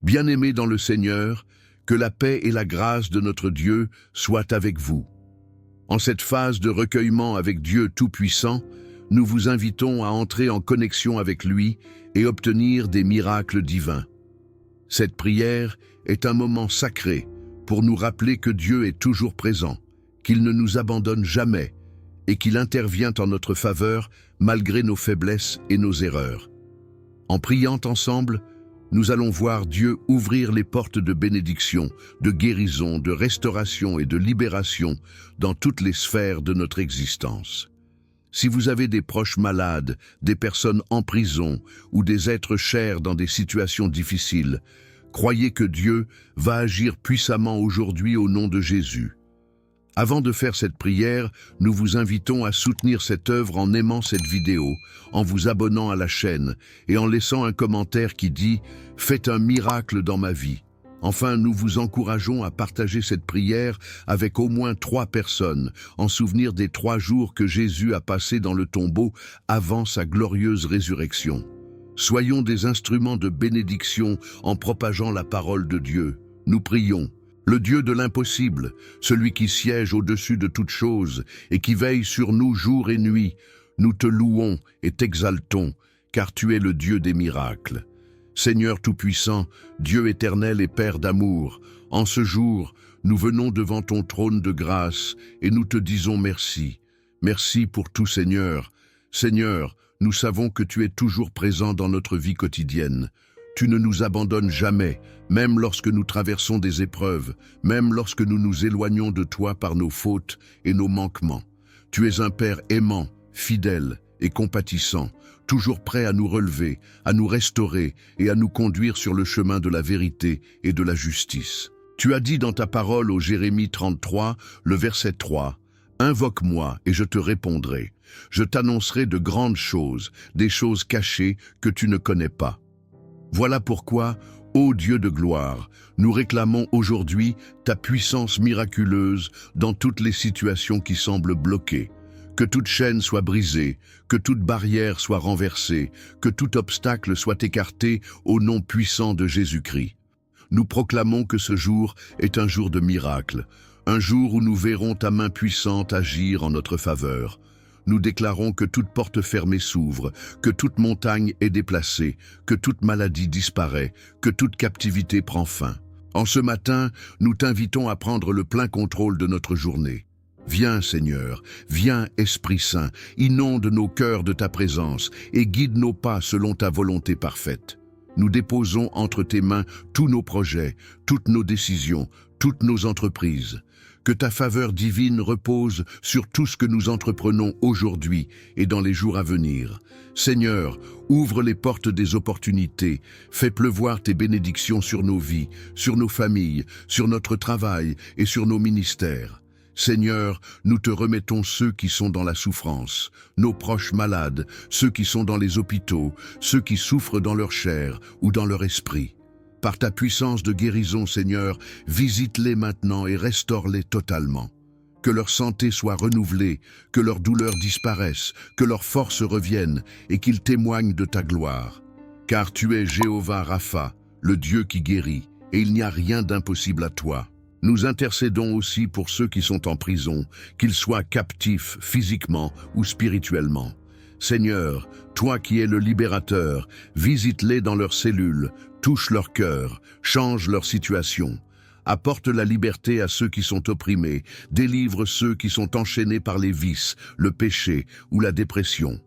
Bien-aimés dans le Seigneur, que la paix et la grâce de notre Dieu soient avec vous. En cette phase de recueillement avec Dieu Tout-Puissant, nous vous invitons à entrer en connexion avec lui et obtenir des miracles divins. Cette prière est un moment sacré pour nous rappeler que Dieu est toujours présent, qu'il ne nous abandonne jamais et qu'il intervient en notre faveur malgré nos faiblesses et nos erreurs. En priant ensemble, nous allons voir Dieu ouvrir les portes de bénédiction, de guérison, de restauration et de libération dans toutes les sphères de notre existence. Si vous avez des proches malades, des personnes en prison ou des êtres chers dans des situations difficiles, croyez que Dieu va agir puissamment aujourd'hui au nom de Jésus. Avant de faire cette prière, nous vous invitons à soutenir cette œuvre en aimant cette vidéo, en vous abonnant à la chaîne et en laissant un commentaire qui dit « Faites un miracle dans ma vie ». Enfin, nous vous encourageons à partager cette prière avec au moins 3 personnes, en souvenir des 3 jours que Jésus a passés dans le tombeau avant sa glorieuse résurrection. Soyons des instruments de bénédiction en propageant la parole de Dieu. Nous prions. Le Dieu de l'impossible, celui qui siège au-dessus de toutes choses et qui veille sur nous jour et nuit, nous te louons et t'exaltons, car tu es le Dieu des miracles. Seigneur Tout-Puissant, Dieu éternel et Père d'amour, en ce jour, nous venons devant ton trône de grâce et nous te disons merci. Merci pour tout, Seigneur. Seigneur, nous savons que tu es toujours présent dans notre vie quotidienne. Tu ne nous abandonnes jamais, même lorsque nous traversons des épreuves, même lorsque nous nous éloignons de toi par nos fautes et nos manquements. Tu es un Père aimant, fidèle et compatissant, toujours prêt à nous relever, à nous restaurer et à nous conduire sur le chemin de la vérité et de la justice. Tu as dit dans ta parole au Jérémie 33, le verset 3, « Invoque-moi et je te répondrai. Je t'annoncerai de grandes choses, des choses cachées que tu ne connais pas. » Voilà pourquoi, ô Dieu de gloire, nous réclamons aujourd'hui ta puissance miraculeuse dans toutes les situations qui semblent bloquées. Que toute chaîne soit brisée, que toute barrière soit renversée, que tout obstacle soit écarté au nom puissant de Jésus-Christ. Nous proclamons que ce jour est un jour de miracle, un jour où nous verrons ta main puissante agir en notre faveur. Nous déclarons que toute porte fermée s'ouvre, que toute montagne est déplacée, que toute maladie disparaît, que toute captivité prend fin. En ce matin, nous t'invitons à prendre le plein contrôle de notre journée. Viens, Seigneur, viens, Esprit Saint, inonde nos cœurs de ta présence et guide nos pas selon ta volonté parfaite. Nous déposons entre tes mains tous nos projets, toutes nos décisions, toutes nos entreprises. Que ta faveur divine repose sur tout ce que nous entreprenons aujourd'hui et dans les jours à venir. Seigneur, ouvre les portes des opportunités, fais pleuvoir tes bénédictions sur nos vies, sur nos familles, sur notre travail et sur nos ministères. Seigneur, nous te remettons ceux qui sont dans la souffrance, nos proches malades, ceux qui sont dans les hôpitaux, ceux qui souffrent dans leur chair ou dans leur esprit. Par ta puissance de guérison, Seigneur, visite-les maintenant et restaure-les totalement. Que leur santé soit renouvelée, que leurs douleurs disparaissent, que leurs forces reviennent et qu'ils témoignent de ta gloire. Car tu es Jéhovah Rapha, le Dieu qui guérit, et il n'y a rien d'impossible à toi. Nous intercédons aussi pour ceux qui sont en prison, qu'ils soient captifs physiquement ou spirituellement. Seigneur, toi qui es le libérateur, visite-les dans leurs cellules, touche leur cœur, change leur situation. Apporte la liberté à ceux qui sont opprimés, délivre ceux qui sont enchaînés par les vices, le péché ou la dépression.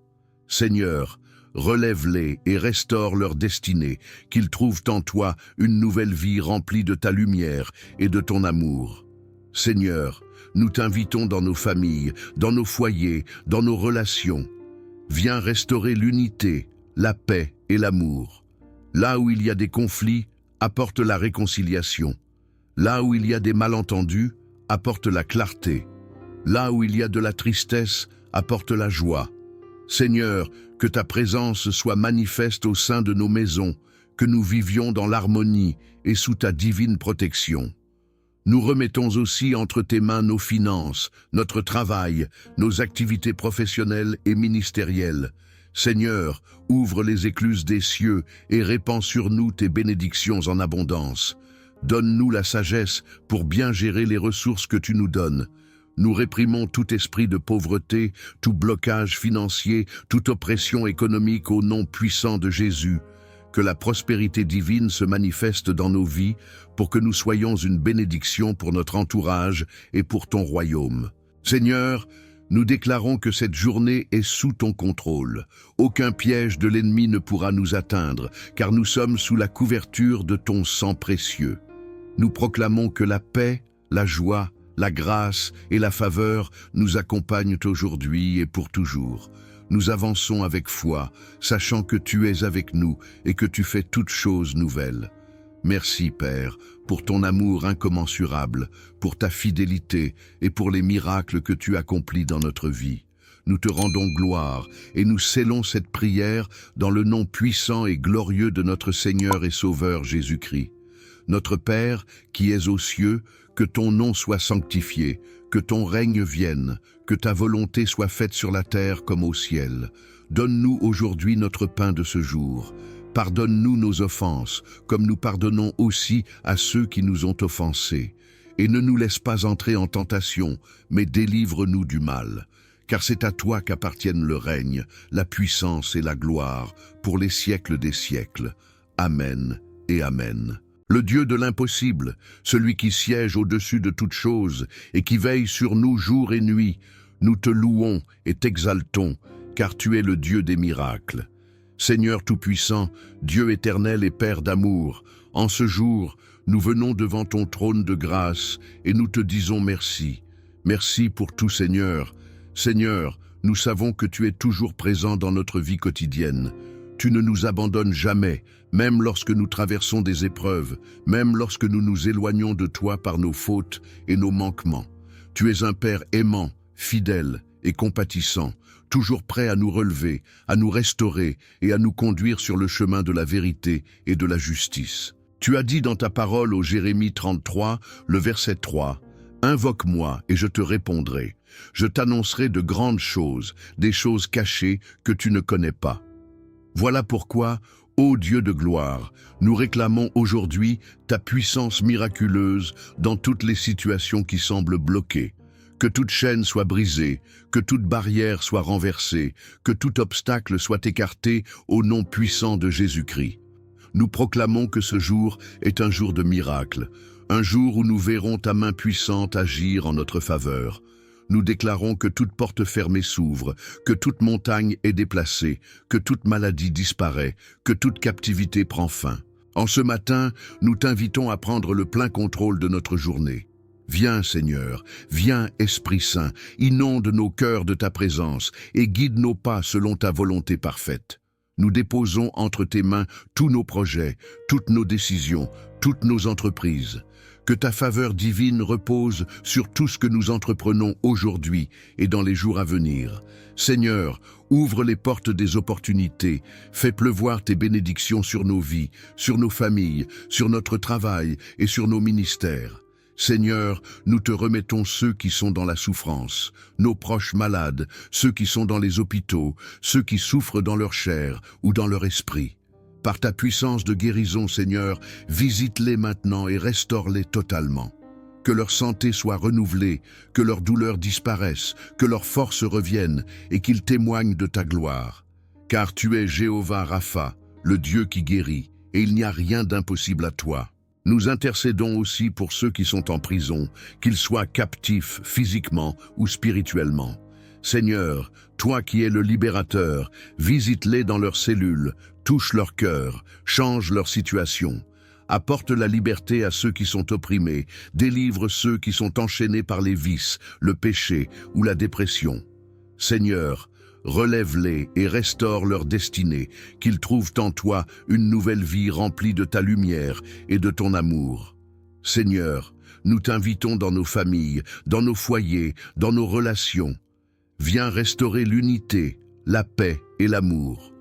Seigneur, relève-les et restaure leur destinée, qu'ils trouvent en toi une nouvelle vie remplie de ta lumière et de ton amour. Seigneur, nous t'invitons dans nos familles, dans nos foyers, dans nos relations. Viens restaurer l'unité, la paix et l'amour. Là où il y a des conflits, apporte la réconciliation. Là où il y a des malentendus, apporte la clarté. Là où il y a de la tristesse, apporte la joie. Seigneur, que ta présence soit manifeste au sein de nos maisons, que nous vivions dans l'harmonie et sous ta divine protection. Nous remettons aussi entre tes mains nos finances, notre travail, nos activités professionnelles et ministérielles. Seigneur, ouvre les écluses des cieux et répands sur nous tes bénédictions en abondance. Donne-nous la sagesse pour bien gérer les ressources que tu nous donnes. Nous réprimons tout esprit de pauvreté, tout blocage financier, toute oppression économique au nom puissant de Jésus. Que la prospérité divine se manifeste dans nos vies pour que nous soyons une bénédiction pour notre entourage et pour ton royaume. Seigneur, nous déclarons que cette journée est sous ton contrôle. Aucun piège de l'ennemi ne pourra nous atteindre, car nous sommes sous la couverture de ton sang précieux. Nous proclamons que la paix, la joie, la grâce et la faveur nous accompagnent aujourd'hui et pour toujours. Nous avançons avec foi, sachant que tu es avec nous et que tu fais toutes choses nouvelles. Merci, Père, pour ton amour incommensurable, pour ta fidélité et pour les miracles que tu accomplis dans notre vie. Nous te rendons gloire et nous scellons cette prière dans le nom puissant et glorieux de notre Seigneur et Sauveur Jésus-Christ. Notre Père, qui es aux cieux, que ton nom soit sanctifié, que ton règne vienne, que ta volonté soit faite sur la terre comme au ciel. Donne-nous aujourd'hui notre pain de ce jour. Pardonne-nous nos offenses, comme nous pardonnons aussi à ceux qui nous ont offensés. Et ne nous laisse pas entrer en tentation, mais délivre-nous du mal. Car c'est à toi qu'appartiennent le règne, la puissance et la gloire, pour les siècles des siècles. Amen et Amen. Le Dieu de l'impossible, celui qui siège au-dessus de toutes choses et qui veille sur nous jour et nuit, nous te louons et t'exaltons, car tu es le Dieu des miracles. Seigneur Tout-Puissant, Dieu éternel et Père d'amour, en ce jour, nous venons devant ton trône de grâce et nous te disons merci. Merci pour tout, Seigneur. Seigneur, nous savons que tu es toujours présent dans notre vie quotidienne. Tu ne nous abandonnes jamais, même lorsque nous traversons des épreuves, même lorsque nous nous éloignons de toi par nos fautes et nos manquements. Tu es un Père aimant, fidèle et compatissant, toujours prêt à nous relever, à nous restaurer et à nous conduire sur le chemin de la vérité et de la justice. Tu as dit dans ta parole au Jérémie 33, le verset 3, « Invoque-moi et je te répondrai. Je t'annoncerai de grandes choses, des choses cachées que tu ne connais pas. » Voilà pourquoi, ô Dieu de gloire, nous réclamons aujourd'hui ta puissance miraculeuse dans toutes les situations qui semblent bloquées. Que toute chaîne soit brisée, que toute barrière soit renversée, que tout obstacle soit écarté au nom puissant de Jésus-Christ. Nous proclamons que ce jour est un jour de miracle, un jour où nous verrons ta main puissante agir en notre faveur. Nous déclarons que toute porte fermée s'ouvre, que toute montagne est déplacée, que toute maladie disparaît, que toute captivité prend fin. En ce matin, nous t'invitons à prendre le plein contrôle de notre journée. Viens, Seigneur, viens, Esprit Saint, inonde nos cœurs de ta présence et guide nos pas selon ta volonté parfaite. Nous déposons entre tes mains tous nos projets, toutes nos décisions, toutes nos entreprises. Que ta faveur divine repose sur tout ce que nous entreprenons aujourd'hui et dans les jours à venir. Seigneur, ouvre les portes des opportunités, fais pleuvoir tes bénédictions sur nos vies, sur nos familles, sur notre travail et sur nos ministères. Seigneur, nous te remettons ceux qui sont dans la souffrance, nos proches malades, ceux qui sont dans les hôpitaux, ceux qui souffrent dans leur chair ou dans leur esprit. Par ta puissance de guérison, Seigneur, visite-les maintenant et restaure-les totalement. Que leur santé soit renouvelée, que leurs douleurs disparaissent, que leurs forces reviennent et qu'ils témoignent de ta gloire. Car tu es Jéhovah Rapha, le Dieu qui guérit, et il n'y a rien d'impossible à toi. Nous intercédons aussi pour ceux qui sont en prison, qu'ils soient captifs physiquement ou spirituellement. Seigneur, toi qui es le libérateur, visite-les dans leurs cellules, touche leur cœur, change leur situation. Apporte la liberté à ceux qui sont opprimés, délivre ceux qui sont enchaînés par les vices, le péché ou la dépression. Seigneur, relève-les et restaure leur destinée, qu'ils trouvent en toi une nouvelle vie remplie de ta lumière et de ton amour. Seigneur, nous t'invitons dans nos familles, dans nos foyers, dans nos relations. Viens restaurer l'unité, la paix et l'amour.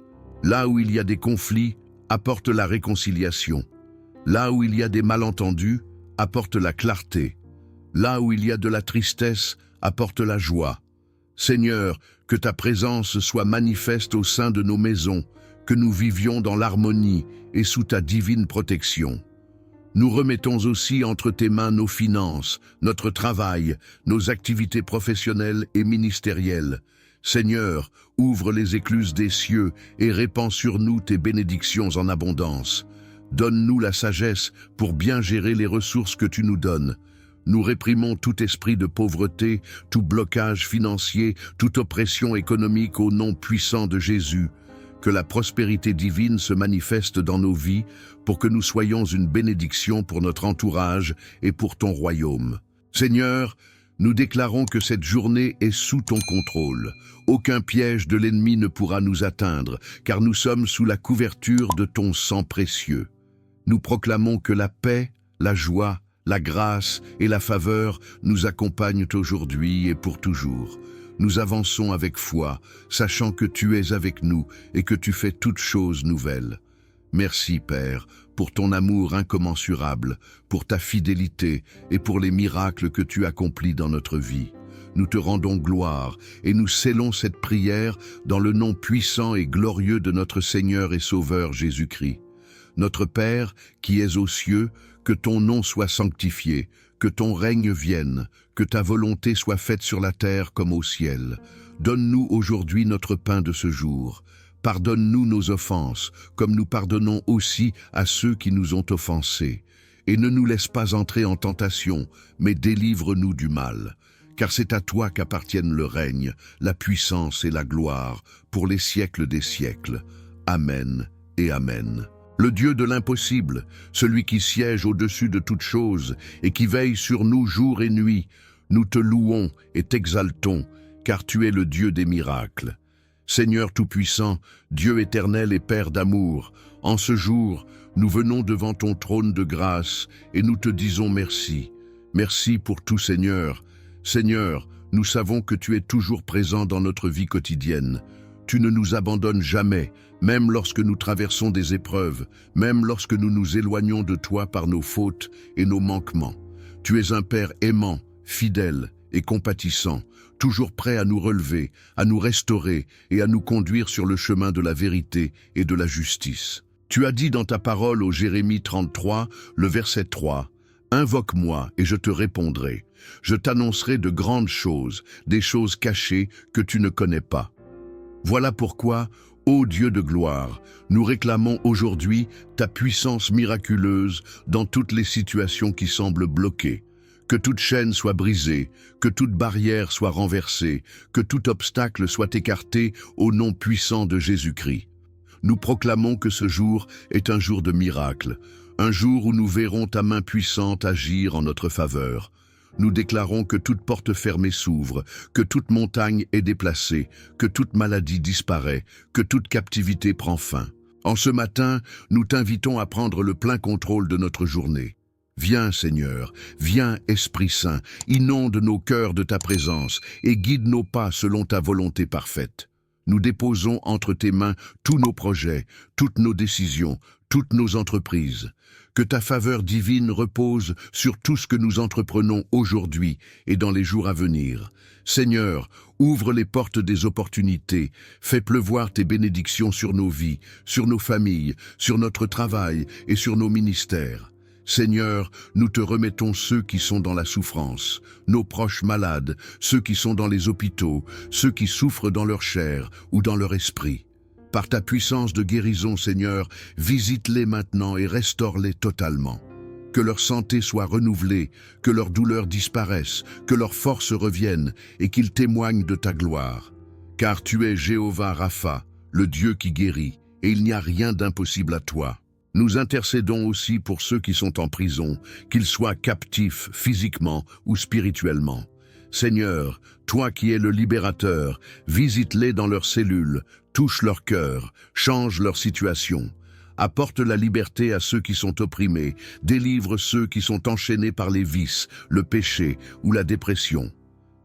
Là où il y a des conflits, apporte la réconciliation. Là où il y a des malentendus, apporte la clarté. Là où il y a de la tristesse, apporte la joie. Seigneur, Que ta présence soit manifeste au sein de nos maisons, que nous vivions dans l'harmonie et sous ta divine protection. Nous remettons aussi entre tes mains nos finances, notre travail, nos activités professionnelles et ministérielles. Seigneur, ouvre les écluses des cieux et répands sur nous tes bénédictions en abondance. Donne-nous la sagesse pour bien gérer les ressources que tu nous donnes. Nous réprimons tout esprit de pauvreté, tout blocage financier, toute oppression économique au nom puissant de Jésus. Que la prospérité divine se manifeste dans nos vies pour que nous soyons une bénédiction pour notre entourage et pour ton royaume. Seigneur, nous déclarons que cette journée est sous ton contrôle. Aucun piège de l'ennemi ne pourra nous atteindre, car nous sommes sous la couverture de ton sang précieux. Nous proclamons que la paix, la joie, la grâce et la faveur nous accompagnent aujourd'hui et pour toujours. Nous avançons avec foi, sachant que tu es avec nous et que tu fais toutes choses nouvelles. Merci, Père, pour ton amour incommensurable, pour ta fidélité et pour les miracles que tu accomplis dans notre vie. Nous te rendons gloire et nous scellons cette prière dans le nom puissant et glorieux de notre Seigneur et Sauveur Jésus-Christ. Notre Père, qui es aux cieux, que ton nom soit sanctifié, que ton règne vienne, que ta volonté soit faite sur la terre comme au ciel. Donne-nous aujourd'hui notre pain de ce jour. Pardonne-nous nos offenses, comme nous pardonnons aussi à ceux qui nous ont offensés. Et ne nous laisse pas entrer en tentation, mais délivre-nous du mal. Car c'est à toi qu'appartiennent le règne, la puissance et la gloire, pour les siècles des siècles. Amen et Amen. Le Dieu de l'impossible, celui qui siège au-dessus de toutes choses et qui veille sur nous jour et nuit, nous te louons et t'exaltons, car tu es le Dieu des miracles. Seigneur Tout-Puissant, Dieu éternel et Père d'amour, en ce jour, nous venons devant ton trône de grâce et nous te disons merci. Merci pour tout, Seigneur. Seigneur, nous savons que tu es toujours présent dans notre vie quotidienne. Tu ne nous abandonnes jamais, même lorsque nous traversons des épreuves, même lorsque nous nous éloignons de toi par nos fautes et nos manquements. Tu es un Père aimant, fidèle et compatissant, toujours prêt à nous relever, à nous restaurer et à nous conduire sur le chemin de la vérité et de la justice. Tu as dit dans ta parole au Jérémie 33, le verset 3, « Invoque-moi et je te répondrai. Je t'annoncerai de grandes choses, des choses cachées que tu ne connais pas. » Voilà pourquoi, ô Dieu de gloire, nous réclamons aujourd'hui ta puissance miraculeuse dans toutes les situations qui semblent bloquées. Que toute chaîne soit brisée, que toute barrière soit renversée, que tout obstacle soit écarté au nom puissant de Jésus-Christ. Nous proclamons que ce jour est un jour de miracle, un jour où nous verrons ta main puissante agir en notre faveur. Nous déclarons que toute porte fermée s'ouvre, que toute montagne est déplacée, que toute maladie disparaît, que toute captivité prend fin. En ce matin, nous t'invitons à prendre le plein contrôle de notre journée. Viens, Seigneur, viens, Esprit Saint, inonde nos cœurs de ta présence et guide nos pas selon ta volonté parfaite. Nous déposons entre tes mains tous nos projets, toutes nos décisions, toutes nos entreprises. Que ta faveur divine repose sur tout ce que nous entreprenons aujourd'hui et dans les jours à venir. Seigneur, ouvre les portes des opportunités, fais pleuvoir tes bénédictions sur nos vies, sur nos familles, sur notre travail et sur nos ministères. Seigneur, nous te remettons ceux qui sont dans la souffrance, nos proches malades, ceux qui sont dans les hôpitaux, ceux qui souffrent dans leur chair ou dans leur esprit. Par ta puissance de guérison, Seigneur, visite-les maintenant et restaure-les totalement. Que leur santé soit renouvelée, que leurs douleurs disparaissent, que leurs forces reviennent et qu'ils témoignent de ta gloire. Car tu es Jéhovah Rapha, le Dieu qui guérit, et il n'y a rien d'impossible à toi. Nous intercédons aussi pour ceux qui sont en prison, qu'ils soient captifs physiquement ou spirituellement. Seigneur, toi qui es le libérateur, visite-les dans leurs cellules, touche leur cœur, change leur situation. Apporte la liberté à ceux qui sont opprimés, délivre ceux qui sont enchaînés par les vices, le péché ou la dépression.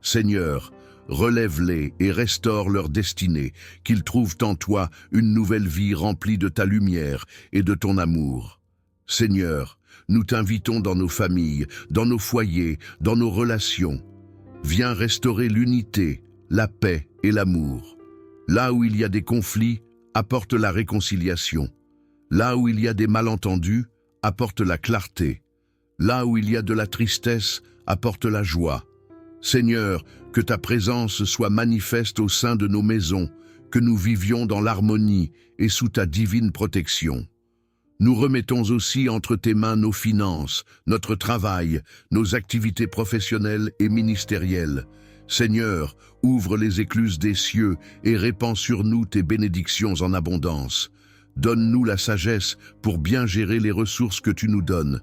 Seigneur, relève-les et restaure leur destinée, qu'ils trouvent en toi une nouvelle vie remplie de ta lumière et de ton amour. Seigneur, nous t'invitons dans nos familles, dans nos foyers, dans nos relations. Viens restaurer l'unité, la paix et l'amour. Là où il y a des conflits, apporte la réconciliation. Là où il y a des malentendus, apporte la clarté. Là où il y a de la tristesse, apporte la joie. Seigneur, que ta présence soit manifeste au sein de nos maisons, que nous vivions dans l'harmonie et sous ta divine protection. Nous remettons aussi entre tes mains nos finances, notre travail, nos activités professionnelles et ministérielles. Seigneur, ouvre les écluses des cieux et répands sur nous tes bénédictions en abondance. Donne-nous la sagesse pour bien gérer les ressources que tu nous donnes.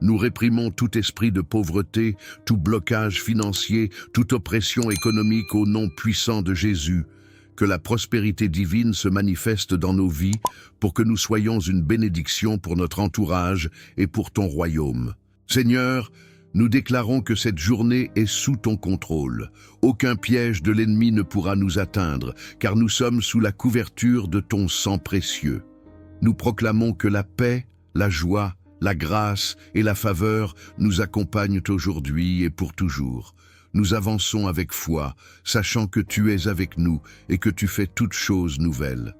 Nous réprimons tout esprit de pauvreté, tout blocage financier, toute oppression économique au nom puissant de Jésus. Que la prospérité divine se manifeste dans nos vies pour que nous soyons une bénédiction pour notre entourage et pour ton royaume. Seigneur, nous déclarons que cette journée est sous ton contrôle. Aucun piège de l'ennemi ne pourra nous atteindre, car nous sommes sous la couverture de ton sang précieux. Nous proclamons que la paix, la joie, la grâce et la faveur nous accompagnent aujourd'hui et pour toujours. Nous avançons avec foi, sachant que tu es avec nous et que tu fais toutes choses nouvelles.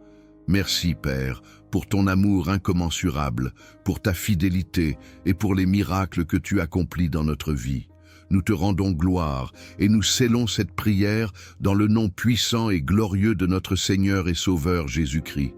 Merci, Père, pour ton amour incommensurable, pour ta fidélité et pour les miracles que tu accomplis dans notre vie. Nous te rendons gloire et nous scellons cette prière dans le nom puissant et glorieux de notre Seigneur et Sauveur Jésus-Christ.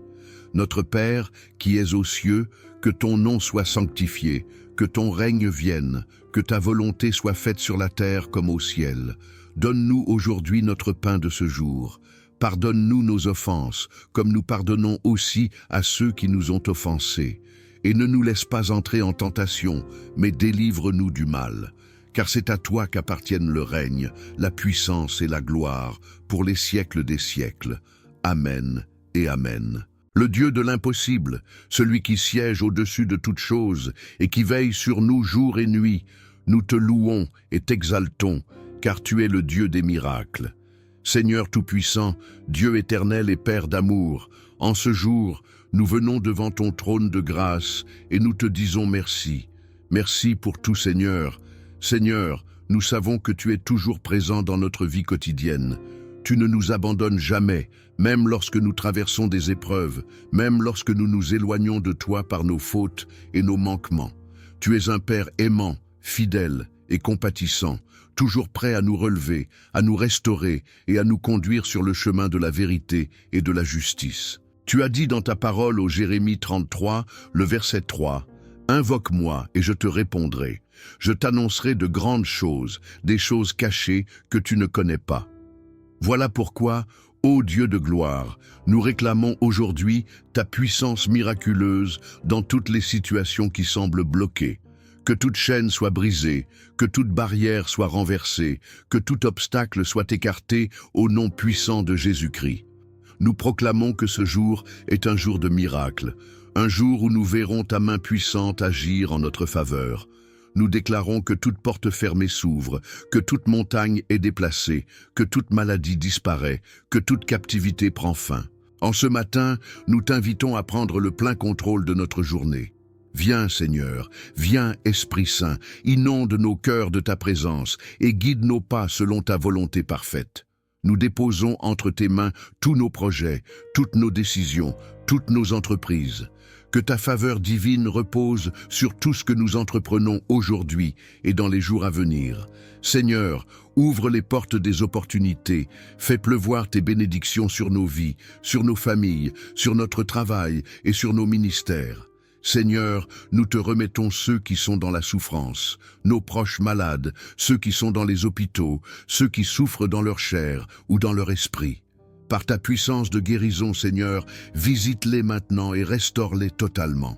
Notre Père, qui es aux cieux, que ton nom soit sanctifié, que ton règne vienne, que ta volonté soit faite sur la terre comme au ciel. Donne-nous aujourd'hui notre pain de ce jour. Pardonne-nous nos offenses, comme nous pardonnons aussi à ceux qui nous ont offensés. Et ne nous laisse pas entrer en tentation, mais délivre-nous du mal. Car c'est à toi qu'appartiennent le règne, la puissance et la gloire, pour les siècles des siècles. Amen et Amen. Le Dieu de l'impossible, celui qui siège au-dessus de toutes choses et qui veille sur nous jour et nuit, nous te louons et t'exaltons, car tu es le Dieu des miracles. Seigneur Tout-Puissant, Dieu éternel et Père d'amour, en ce jour, nous venons devant ton trône de grâce et nous te disons merci. Merci pour tout, Seigneur. Seigneur, nous savons que tu es toujours présent dans notre vie quotidienne. Tu ne nous abandonnes jamais, même lorsque nous traversons des épreuves, même lorsque nous nous éloignons de toi par nos fautes et nos manquements. Tu es un Père aimant, fidèle et compatissant, toujours prêt à nous relever, à nous restaurer et à nous conduire sur le chemin de la vérité et de la justice. Tu as dit dans ta parole au Jérémie 33, le verset 3, « Invoque-moi et je te répondrai. Je t'annoncerai de grandes choses, des choses cachées que tu ne connais pas. » Voilà pourquoi, ô Dieu de gloire, nous réclamons aujourd'hui ta puissance miraculeuse dans toutes les situations qui semblent bloquées. Que toute chaîne soit brisée, que toute barrière soit renversée, que tout obstacle soit écarté au nom puissant de Jésus-Christ. Nous proclamons que ce jour est un jour de miracle, un jour où nous verrons ta main puissante agir en notre faveur. Nous déclarons que toute porte fermée s'ouvre, que toute montagne est déplacée, que toute maladie disparaît, que toute captivité prend fin. En ce matin, nous t'invitons à prendre le plein contrôle de notre journée. Viens, Seigneur, viens, Esprit Saint, inonde nos cœurs de ta présence et guide nos pas selon ta volonté parfaite. Nous déposons entre tes mains tous nos projets, toutes nos décisions, toutes nos entreprises. Que ta faveur divine repose sur tout ce que nous entreprenons aujourd'hui et dans les jours à venir. Seigneur, ouvre les portes des opportunités, fais pleuvoir tes bénédictions sur nos vies, sur nos familles, sur notre travail et sur nos ministères. Seigneur, nous te remettons ceux qui sont dans la souffrance, nos proches malades, ceux qui sont dans les hôpitaux, ceux qui souffrent dans leur chair ou dans leur esprit. Par ta puissance de guérison, Seigneur, visite-les maintenant et restaure-les totalement.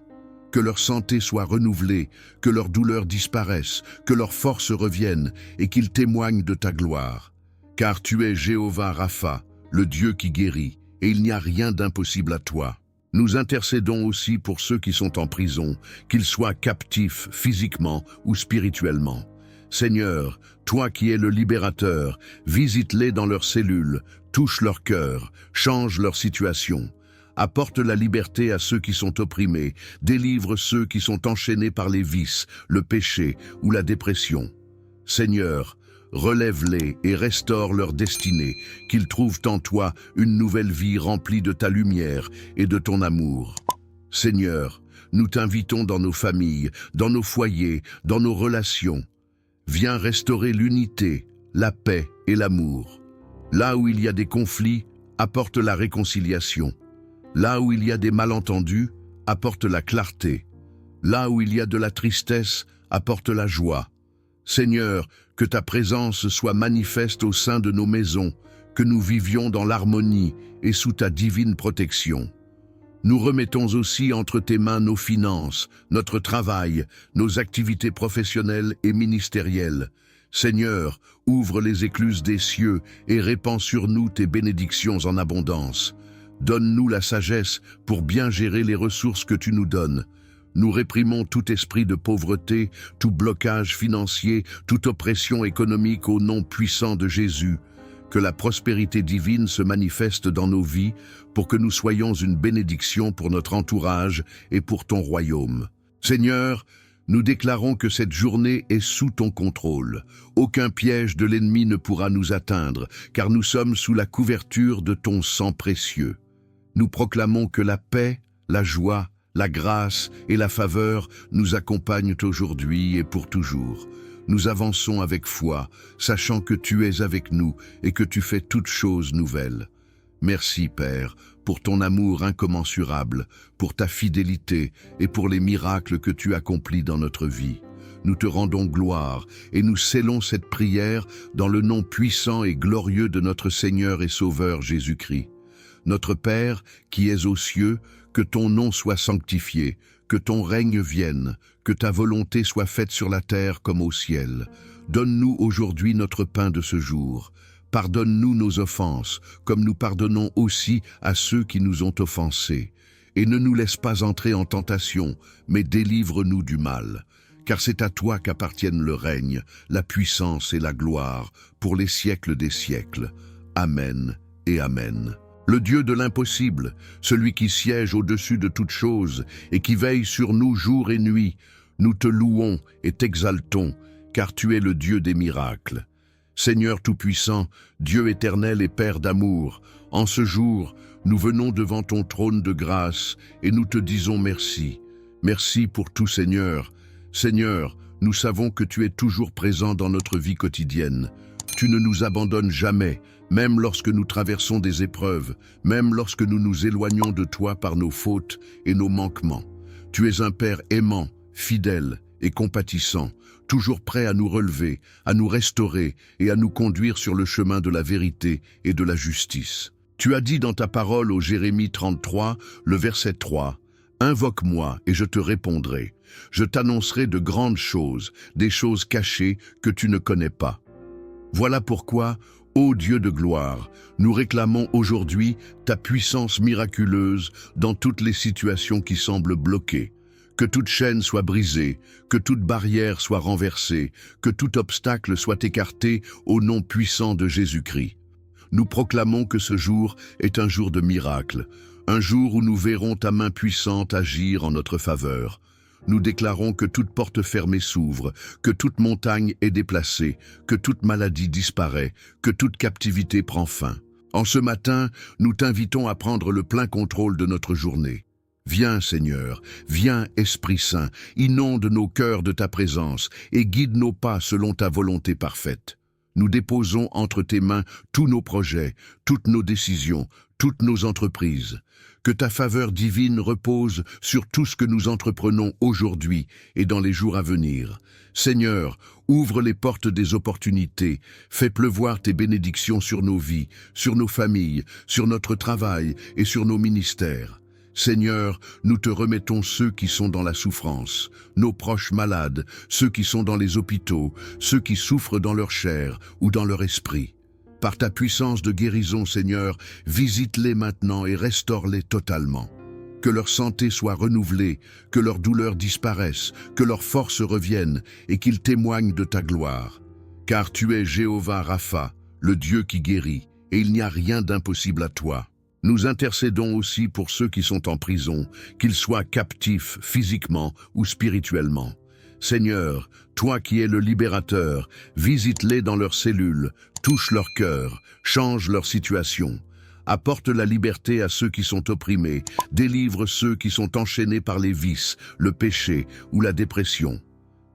Que leur santé soit renouvelée, que leurs douleurs disparaissent, que leurs forces reviennent et qu'ils témoignent de ta gloire. Car tu es Jéhovah Rapha, le Dieu qui guérit, et il n'y a rien d'impossible à toi. Nous intercédons aussi pour ceux qui sont en prison, qu'ils soient captifs physiquement ou spirituellement. Seigneur, toi qui es le libérateur, visite-les dans leurs cellules, touche leur cœur, change leur situation. Apporte la liberté à ceux qui sont opprimés, délivre ceux qui sont enchaînés par les vices, le péché ou la dépression. Seigneur, relève-les et restaure leur destinée, qu'ils trouvent en toi une nouvelle vie remplie de ta lumière et de ton amour. Seigneur, nous t'invitons dans nos familles, dans nos foyers, dans nos relations. Viens restaurer l'unité, la paix et l'amour. Là où il y a des conflits, apporte la réconciliation. Là où il y a des malentendus, apporte la clarté. Là où il y a de la tristesse, apporte la joie. Seigneur, que ta présence soit manifeste au sein de nos maisons, que nous vivions dans l'harmonie et sous ta divine protection. Nous remettons aussi entre tes mains nos finances, notre travail, nos activités professionnelles et ministérielles. Seigneur, ouvre les écluses des cieux et répands sur nous tes bénédictions en abondance. Donne-nous la sagesse pour bien gérer les ressources que tu nous donnes. Nous réprimons tout esprit de pauvreté, tout blocage financier, toute oppression économique au nom puissant de Jésus. Que la prospérité divine se manifeste dans nos vies pour que nous soyons une bénédiction pour notre entourage et pour ton royaume. Seigneur, nous déclarons que cette journée est sous ton contrôle. Aucun piège de l'ennemi ne pourra nous atteindre, car nous sommes sous la couverture de ton sang précieux. Nous proclamons que la paix, la joie, la grâce et la faveur nous accompagnent aujourd'hui et pour toujours. Nous avançons avec foi, sachant que tu es avec nous et que tu fais toutes choses nouvelles. Merci, Père, pour ton amour incommensurable, pour ta fidélité et pour les miracles que tu accomplis dans notre vie. Nous te rendons gloire et nous scellons cette prière dans le nom puissant et glorieux de notre Seigneur et Sauveur Jésus-Christ. Notre Père, qui es aux cieux, que ton nom soit sanctifié, que ton règne vienne, que ta volonté soit faite sur la terre comme au ciel. Donne-nous aujourd'hui notre pain de ce jour. Pardonne-nous nos offenses, comme nous pardonnons aussi à ceux qui nous ont offensés. Et ne nous laisse pas entrer en tentation, mais délivre-nous du mal. Car c'est à toi qu'appartiennent le règne, la puissance et la gloire, pour les siècles des siècles. Amen et Amen. Le Dieu de l'impossible, celui qui siège au-dessus de toutes choses et qui veille sur nous jour et nuit, nous te louons et t'exaltons, car tu es le Dieu des miracles. Seigneur Tout-Puissant, Dieu éternel et Père d'amour, en ce jour, nous venons devant ton trône de grâce et nous te disons merci. Merci pour tout, Seigneur. Seigneur, nous savons que tu es toujours présent dans notre vie quotidienne. Tu ne nous abandonnes jamais, même lorsque nous traversons des épreuves, même lorsque nous nous éloignons de toi par nos fautes et nos manquements. Tu es un Père aimant, fidèle et compatissant, toujours prêt à nous relever, à nous restaurer et à nous conduire sur le chemin de la vérité et de la justice. Tu as dit dans ta parole au Jérémie 33, le verset 3, « Invoque-moi et je te répondrai. Je t'annoncerai de grandes choses, des choses cachées que tu ne connais pas. » Voilà pourquoi, ô Dieu de gloire, nous réclamons aujourd'hui ta puissance miraculeuse dans toutes les situations qui semblent bloquées. Que toute chaîne soit brisée, que toute barrière soit renversée, que tout obstacle soit écarté au nom puissant de Jésus-Christ. Nous proclamons que ce jour est un jour de miracle, un jour où nous verrons ta main puissante agir en notre faveur. Nous déclarons que toute porte fermée s'ouvre, que toute montagne est déplacée, que toute maladie disparaît, que toute captivité prend fin. En ce matin, nous t'invitons à prendre le plein contrôle de notre journée. Viens, Seigneur, viens, Esprit Saint, inonde nos cœurs de ta présence et guide nos pas selon ta volonté parfaite. Nous déposons entre tes mains tous nos projets, toutes nos décisions, toutes nos entreprises. Que ta faveur divine repose sur tout ce que nous entreprenons aujourd'hui et dans les jours à venir. Seigneur, ouvre les portes des opportunités, fais pleuvoir tes bénédictions sur nos vies, sur nos familles, sur notre travail et sur nos ministères. Seigneur, nous te remettons ceux qui sont dans la souffrance, nos proches malades, ceux qui sont dans les hôpitaux, ceux qui souffrent dans leur chair ou dans leur esprit. Par ta puissance de guérison, Seigneur, visite-les maintenant et restaure-les totalement. Que leur santé soit renouvelée, que leurs douleurs disparaissent, que leurs forces reviennent et qu'ils témoignent de ta gloire. Car tu es Jéhovah Rapha, le Dieu qui guérit, et il n'y a rien d'impossible à toi. Nous intercédons aussi pour ceux qui sont en prison, qu'ils soient captifs physiquement ou spirituellement. Seigneur, toi qui es le libérateur, visite-les dans leurs cellules, touche leur cœur, change leur situation. Apporte la liberté à ceux qui sont opprimés, délivre ceux qui sont enchaînés par les vices, le péché ou la dépression.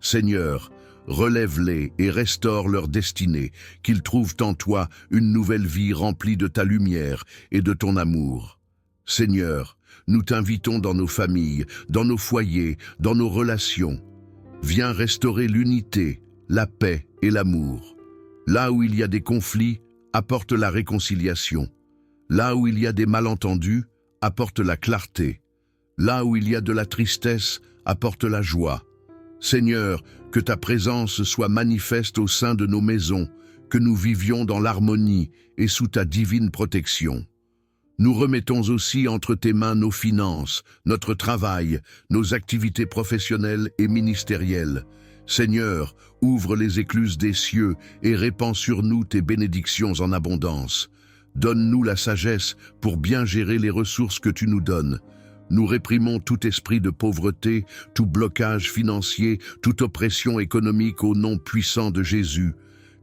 Seigneur, relève-les et restaure leur destinée, qu'ils trouvent en toi une nouvelle vie remplie de ta lumière et de ton amour. Seigneur, nous t'invitons dans nos familles, dans nos foyers, dans nos relations. Viens restaurer l'unité, la paix et l'amour. Là où il y a des conflits, apporte la réconciliation. Là où il y a des malentendus, apporte la clarté. Là où il y a de la tristesse, apporte la joie. Seigneur, que ta présence soit manifeste au sein de nos maisons, que nous vivions dans l'harmonie et sous ta divine protection. Nous remettons aussi entre tes mains nos finances, notre travail, nos activités professionnelles et ministérielles. Seigneur, ouvre les écluses des cieux et répands sur nous tes bénédictions en abondance. Donne-nous la sagesse pour bien gérer les ressources que tu nous donnes. Nous réprimons tout esprit de pauvreté, tout blocage financier, toute oppression économique au nom puissant de Jésus.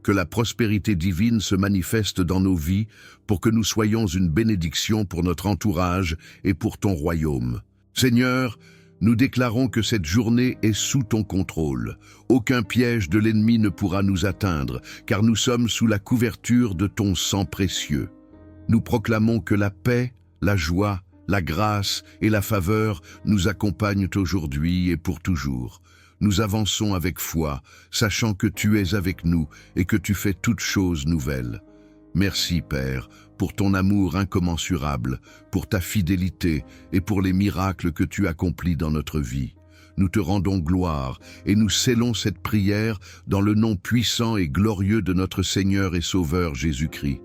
Que la prospérité divine se manifeste dans nos vies pour que nous soyons une bénédiction pour notre entourage et pour ton royaume. Seigneur, nous déclarons que cette journée est sous ton contrôle. Aucun piège de l'ennemi ne pourra nous atteindre, car nous sommes sous la couverture de ton sang précieux. Nous proclamons que la paix, la joie, la grâce et la faveur nous accompagnent aujourd'hui et pour toujours. Nous avançons avec foi, sachant que tu es avec nous et que tu fais toutes choses nouvelles. Merci, Père, pour ton amour incommensurable, pour ta fidélité et pour les miracles que tu accomplis dans notre vie. Nous te rendons gloire et nous scellons cette prière dans le nom puissant et glorieux de notre Seigneur et Sauveur Jésus-Christ.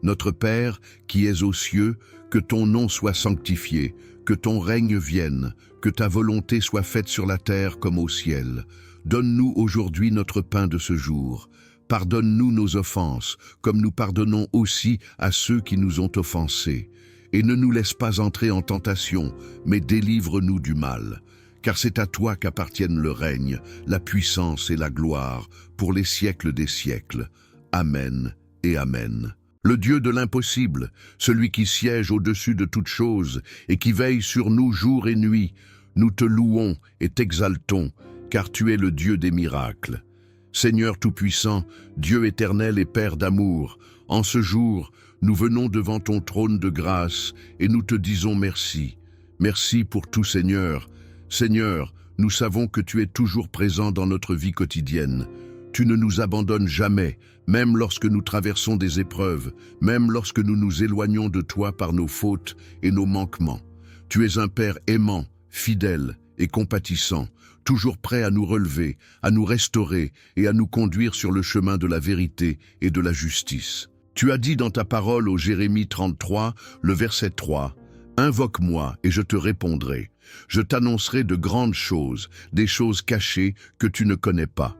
Notre Père, qui es aux cieux, que ton nom soit sanctifié, que ton règne vienne, que ta volonté soit faite sur la terre comme au ciel. Donne-nous aujourd'hui notre pain de ce jour. Pardonne-nous nos offenses, comme nous pardonnons aussi à ceux qui nous ont offensés. Et ne nous laisse pas entrer en tentation, mais délivre-nous du mal. Car c'est à toi qu'appartiennent le règne, la puissance et la gloire, pour les siècles des siècles. Amen et Amen. Le Dieu de l'impossible, celui qui siège au-dessus de toutes choses et qui veille sur nous jour et nuit, nous te louons et t'exaltons, car tu es le Dieu des miracles. Seigneur Tout-Puissant, Dieu éternel et Père d'amour, en ce jour, nous venons devant ton trône de grâce et nous te disons merci. Merci pour tout, Seigneur. Seigneur, nous savons que tu es toujours présent dans notre vie quotidienne. Tu ne nous abandonnes jamais, même lorsque nous traversons des épreuves, même lorsque nous nous éloignons de toi par nos fautes et nos manquements. Tu es un Père aimant, fidèle et compatissant, toujours prêt à nous relever, à nous restaurer et à nous conduire sur le chemin de la vérité et de la justice. Tu as dit dans ta parole au Jérémie 33, le verset 3, « Invoque-moi et je te répondrai. Je t'annoncerai de grandes choses, des choses cachées que tu ne connais pas. »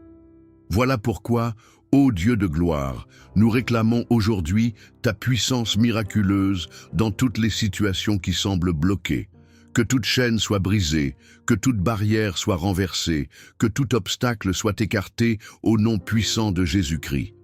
Voilà pourquoi, ô Dieu de gloire, nous réclamons aujourd'hui ta puissance miraculeuse dans toutes les situations qui semblent bloquées. Que toute chaîne soit brisée, que toute barrière soit renversée, que tout obstacle soit écarté au nom puissant de Jésus-Christ.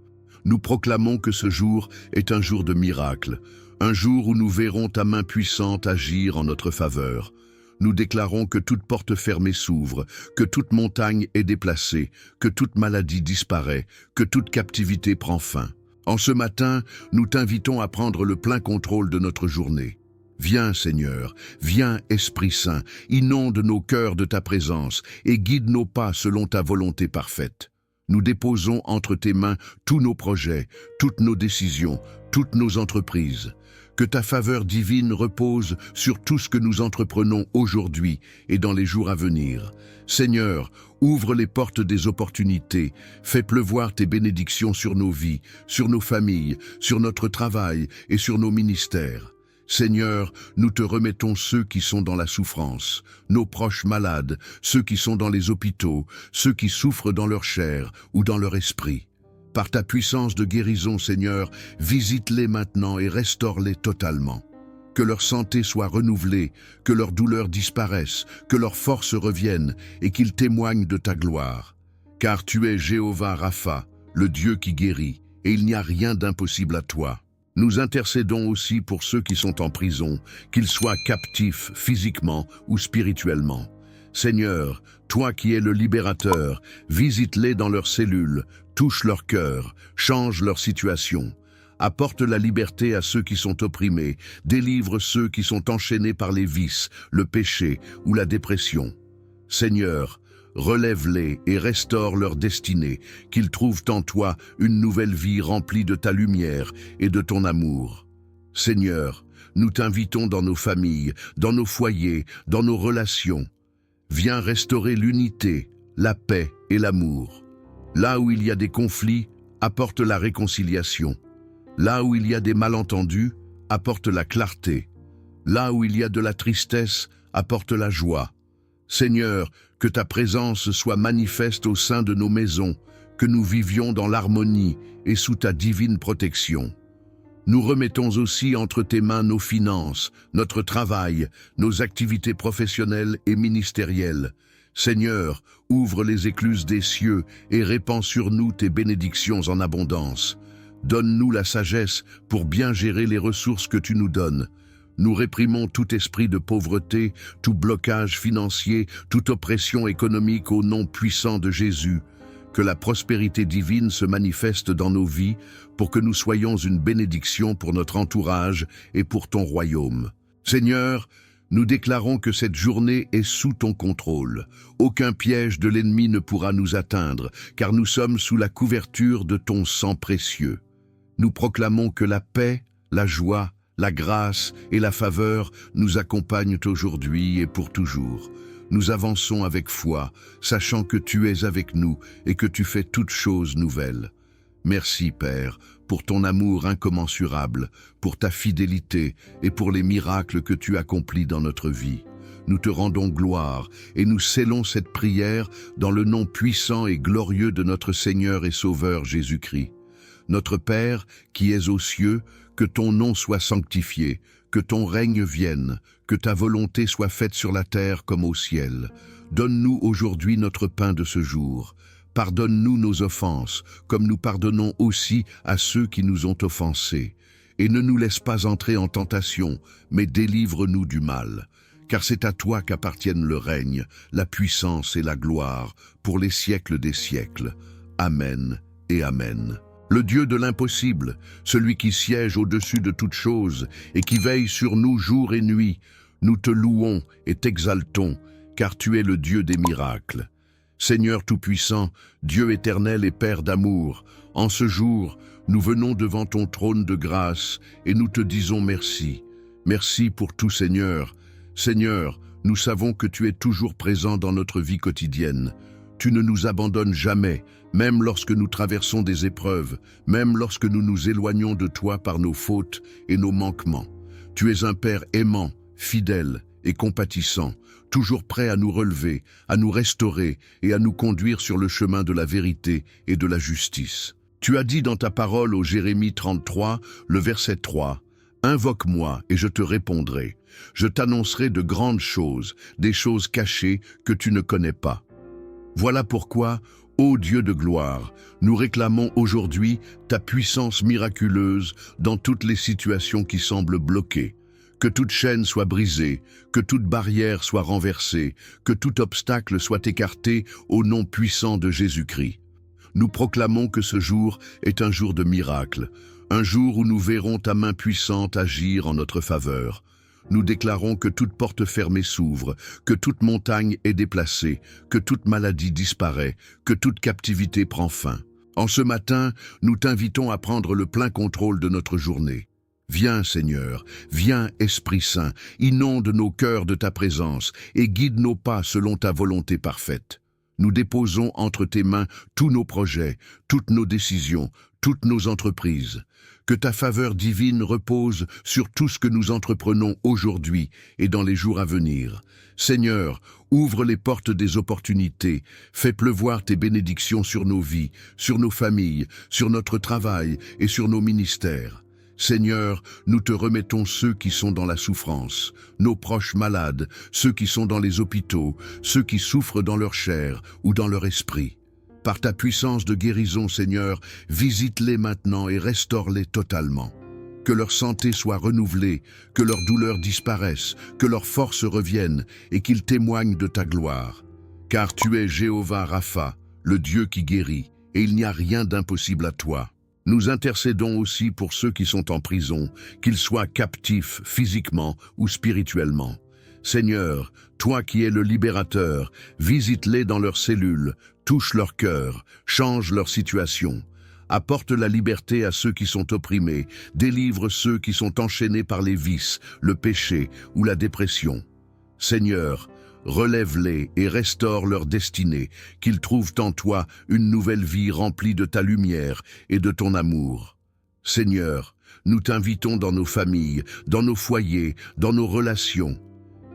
Nous proclamons que ce jour est un jour de miracle, un jour où nous verrons ta main puissante agir en notre faveur. Nous déclarons que toute porte fermée s'ouvre, que toute montagne est déplacée, que toute maladie disparaît, que toute captivité prend fin. En ce matin, nous t'invitons à prendre le plein contrôle de notre journée. Viens, Seigneur, viens, Esprit Saint, inonde nos cœurs de ta présence et guide nos pas selon ta volonté parfaite. Nous déposons entre tes mains tous nos projets, toutes nos décisions, toutes nos entreprises. Que ta faveur divine repose sur tout ce que nous entreprenons aujourd'hui et dans les jours à venir. Seigneur, ouvre les portes des opportunités, fais pleuvoir tes bénédictions sur nos vies, sur nos familles, sur notre travail et sur nos ministères. Seigneur, nous te remettons ceux qui sont dans la souffrance, nos proches malades, ceux qui sont dans les hôpitaux, ceux qui souffrent dans leur chair ou dans leur esprit. Par ta puissance de guérison, Seigneur, visite-les maintenant et restaure-les totalement. Que leur santé soit renouvelée, que leurs douleurs disparaissent, que leurs forces reviennent et qu'ils témoignent de ta gloire. Car tu es Jéhovah Rapha, le Dieu qui guérit, et il n'y a rien d'impossible à toi. Nous intercédons aussi pour ceux qui sont en prison, qu'ils soient captifs physiquement ou spirituellement. Seigneur, toi qui es le libérateur, visite-les dans leurs cellules, touche leur cœur, change leur situation. Apporte la liberté à ceux qui sont opprimés, délivre ceux qui sont enchaînés par les vices, le péché ou la dépression. Seigneur, relève-les et restaure leur destinée, qu'ils trouvent en toi une nouvelle vie remplie de ta lumière et de ton amour. Seigneur, nous t'invitons dans nos familles, dans nos foyers, dans nos relations. Viens restaurer l'unité, la paix et l'amour. Là où il y a des conflits, apporte la réconciliation. Là où il y a des malentendus, apporte la clarté. Là où il y a de la tristesse, apporte la joie. Seigneur, que ta présence soit manifeste au sein de nos maisons, que nous vivions dans l'harmonie et sous ta divine protection. Nous remettons aussi entre tes mains nos finances, notre travail, nos activités professionnelles et ministérielles. Seigneur, ouvre les écluses des cieux et répands sur nous tes bénédictions en abondance. Donne-nous la sagesse pour bien gérer les ressources que tu nous donnes. Nous réprimons tout esprit de pauvreté, tout blocage financier, toute oppression économique au nom puissant de Jésus. Que la prospérité divine se manifeste dans nos vies pour que nous soyons une bénédiction pour notre entourage et pour ton royaume. Seigneur, nous déclarons que cette journée est sous ton contrôle. Aucun piège de l'ennemi ne pourra nous atteindre, car nous sommes sous la couverture de ton sang précieux. Nous proclamons que la paix, la joie, la grâce et la faveur nous accompagnent aujourd'hui et pour toujours. Nous avançons avec foi, sachant que tu es avec nous et que tu fais toutes choses nouvelles. Merci, Père, pour ton amour incommensurable, pour ta fidélité et pour les miracles que tu accomplis dans notre vie. Nous te rendons gloire et nous scellons cette prière dans le nom puissant et glorieux de notre Seigneur et Sauveur Jésus-Christ. Notre Père, qui es aux cieux, que ton nom soit sanctifié, que ton règne vienne, que ta volonté soit faite sur la terre comme au ciel. Donne-nous aujourd'hui notre pain de ce jour. Pardonne-nous nos offenses, comme nous pardonnons aussi à ceux qui nous ont offensés. Et ne nous laisse pas entrer en tentation, mais délivre-nous du mal. Car c'est à toi qu'appartiennent le règne, la puissance et la gloire, pour les siècles des siècles. Amen et Amen. Le Dieu de l'impossible, celui qui siège au-dessus de toutes choses et qui veille sur nous jour et nuit, nous te louons et t'exaltons, car tu es le Dieu des miracles. Seigneur Tout-Puissant, Dieu éternel et Père d'amour, en ce jour, nous venons devant ton trône de grâce et nous te disons merci. Merci pour tout, Seigneur. Seigneur, nous savons que tu es toujours présent dans notre vie quotidienne. Tu ne nous abandonnes jamais, même lorsque nous traversons des épreuves, même lorsque nous nous éloignons de toi par nos fautes et nos manquements. Tu es un Père aimant, fidèle et compatissant, toujours prêt à nous relever, à nous restaurer et à nous conduire sur le chemin de la vérité et de la justice. Tu as dit dans ta parole au Jérémie 33, le verset 3, « Invoque-moi et je te répondrai. Je t'annoncerai de grandes choses, des choses cachées que tu ne connais pas. » Voilà pourquoi, ô Dieu de gloire, nous réclamons aujourd'hui ta puissance miraculeuse dans toutes les situations qui semblent bloquées. Que toute chaîne soit brisée, que toute barrière soit renversée, que tout obstacle soit écarté au nom puissant de Jésus-Christ. Nous proclamons que ce jour est un jour de miracle, un jour où nous verrons ta main puissante agir en notre faveur. Nous déclarons que toute porte fermée s'ouvre, que toute montagne est déplacée, que toute maladie disparaît, que toute captivité prend fin. En ce matin, nous t'invitons à prendre le plein contrôle de notre journée. Viens, Seigneur, viens, Esprit Saint, inonde nos cœurs de ta présence et guide nos pas selon ta volonté parfaite. Nous déposons entre tes mains tous nos projets, toutes nos décisions, toutes nos entreprises. Que ta faveur divine repose sur tout ce que nous entreprenons aujourd'hui et dans les jours à venir. Seigneur, ouvre les portes des opportunités, fais pleuvoir tes bénédictions sur nos vies, sur nos familles, sur notre travail et sur nos ministères. Seigneur, nous te remettons ceux qui sont dans la souffrance, nos proches malades, ceux qui sont dans les hôpitaux, ceux qui souffrent dans leur chair ou dans leur esprit. Par ta puissance de guérison, Seigneur, visite-les maintenant et restaure-les totalement. Que leur santé soit renouvelée, que leurs douleurs disparaissent, que leurs forces reviennent et qu'ils témoignent de ta gloire. Car tu es Jéhovah Rapha, le Dieu qui guérit, et il n'y a rien d'impossible à toi. Nous intercédons aussi pour ceux qui sont en prison, qu'ils soient captifs physiquement ou spirituellement. Seigneur, toi qui es le libérateur, visite-les dans leurs cellules, touche leur cœur, change leur situation. Apporte la liberté à ceux qui sont opprimés, délivre ceux qui sont enchaînés par les vices, le péché ou la dépression. Seigneur, relève-les et restaure leur destinée, qu'ils trouvent en toi une nouvelle vie remplie de ta lumière et de ton amour. Seigneur, nous t'invitons dans nos familles, dans nos foyers, dans nos relations.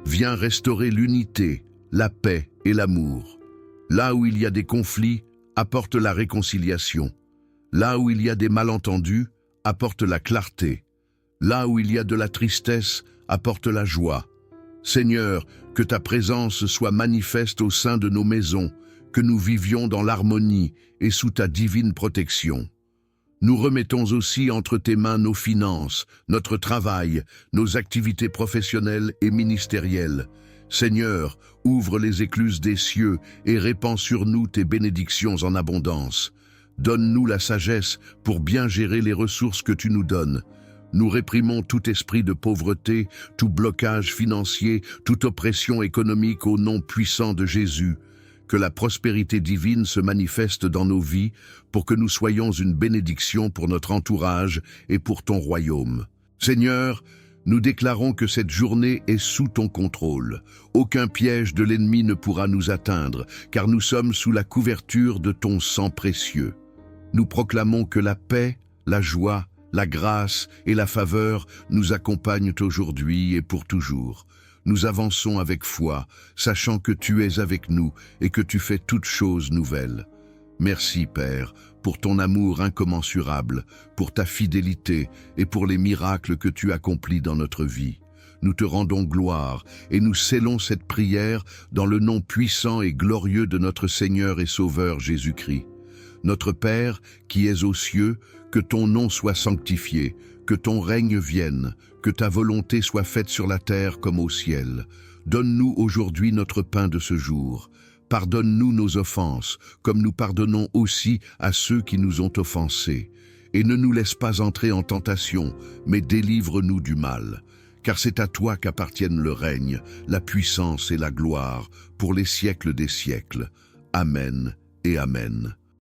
Viens restaurer l'unité, la paix et l'amour. Là où il y a des conflits, apporte la réconciliation. Là où il y a des malentendus, apporte la clarté. Là où il y a de la tristesse, apporte la joie. Seigneur, que ta présence soit manifeste au sein de nos maisons, que nous vivions dans l'harmonie et sous ta divine protection. Nous remettons aussi entre tes mains nos finances, notre travail, nos activités professionnelles et ministérielles. Seigneur, ouvre les écluses des cieux et répands sur nous tes bénédictions en abondance. Donne-nous la sagesse pour bien gérer les ressources que tu nous donnes. Nous réprimons tout esprit de pauvreté, tout blocage financier, toute oppression économique au nom puissant de Jésus. Que la prospérité divine se manifeste dans nos vies pour que nous soyons une bénédiction pour notre entourage et pour ton royaume. Seigneur, nous déclarons que cette journée est sous ton contrôle. Aucun piège de l'ennemi ne pourra nous atteindre, car nous sommes sous la couverture de ton sang précieux. Nous proclamons que la paix, la joie, la grâce et la faveur nous accompagnent aujourd'hui et pour toujours. Nous avançons avec foi, sachant que tu es avec nous et que tu fais toutes choses nouvelles. Merci, Père, pour ton amour incommensurable, pour ta fidélité et pour les miracles que tu accomplis dans notre vie. Nous te rendons gloire et nous scellons cette prière dans le nom puissant et glorieux de notre Seigneur et Sauveur Jésus-Christ. Notre Père, qui es aux cieux, que ton nom soit sanctifié, que ton règne vienne, que ta volonté soit faite sur la terre comme au ciel. Donne-nous aujourd'hui notre pain de ce jour. Pardonne-nous nos offenses, comme nous pardonnons aussi à ceux qui nous ont offensés. Et ne nous laisse pas entrer en tentation, mais délivre-nous du mal. Car c'est à toi qu'appartiennent le règne, la puissance et la gloire, pour les siècles des siècles. Amen et Amen.